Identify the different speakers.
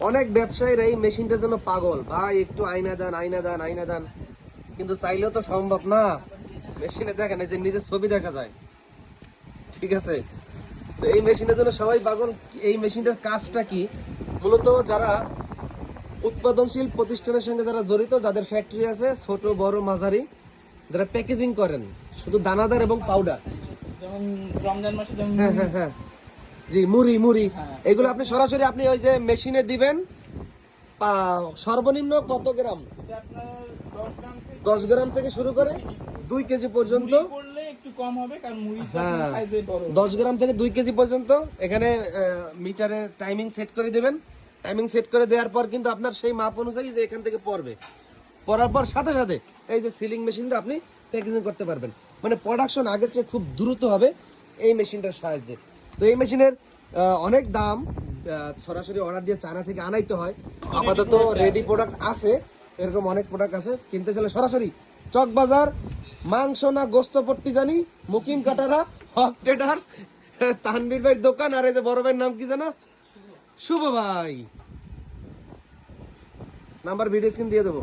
Speaker 1: অনেক ব্যবসায়ীরা এই মেশিনটার জন্য পাগল, ভাই একটু আয়না দেন আয়না দেন আয়না দেন, কিন্তু চাইলেও তো সম্ভব না। মেশিনে দেখেন এই যে নিজের ছবি দেখা যায়, ঠিক আছে? তো এই মেশিনের জন্য সবাই পাগল। এই মেশিনটার কাজটা কি? মূলত যারা উৎপাদনশীল প্রতিষ্ঠানের সঙ্গে যারা জড়িত, যাদের ফ্যাক্টরি আছে ছোট বড় মাঝারি, যারা প্যাকেজিং করেন শুধু দানাদার এবং পাউডার,
Speaker 2: যেমন রমজান মাসে যেমন
Speaker 1: হ্যাঁ হ্যাঁ হ্যাঁ, জি মুড়ি মুড়ি,
Speaker 2: হ্যাঁ।
Speaker 1: এগুলো আপনি সরাসরি আপনি ওই যে মেশিনে দিবেন। সর্বনিম্ন কত গ্রাম?
Speaker 2: এটা আপনার 10 গ্রাম থেকে
Speaker 1: 10 গ্রাম থেকে শুরু করে 2 কেজি পর্যন্ত।
Speaker 2: মুড়ি করলে একটু কম হবে, কারণ মুড়িটা
Speaker 1: হ্যাঁ,
Speaker 2: সাইজে বড়।
Speaker 1: 10 গ্রাম থেকে 2 কেজি পর্যন্ত। এখানে মিটারে টাইমিং সেট করে দেবেন। টাইমিং সেট করে দেওয়ার পর কিন্তু আপনার সেই মাপ অনুযায়ী যে এখান থেকে পড়বে, পড়ার পর সাথে সাথে এই যে সিলিং মেশিন দিয়ে আপনি প্যাকেজিং করতে পারবেন। মানে প্রোডাকশন আগের চেয়ে খুব দ্রুত হবে এই মেশিনটার সাহায্যে। তো এই মেশিনের অনেক দাম, সরাসরি অর্ডার দিয়ে চায়না থেকে আনাইতে হয়। আপাতত রেডি প্রোডাক্ট আছে, এরকম অনেক প্রোডাক্ট আছে। কিনতে চাইলে সরাসরি চকবাজার, মাংস না গোস্ত পট্টি জানি, মুকিম কাটারা, হক ট্রেডার্স, তানভীর ভাইয়ের দোকান। আর এই যে বড় ভাইয়ের নাম কি জানো? শুভ ভাই। নাম্বার ভিডিও স্ক্রিন দিয়ে দেবো।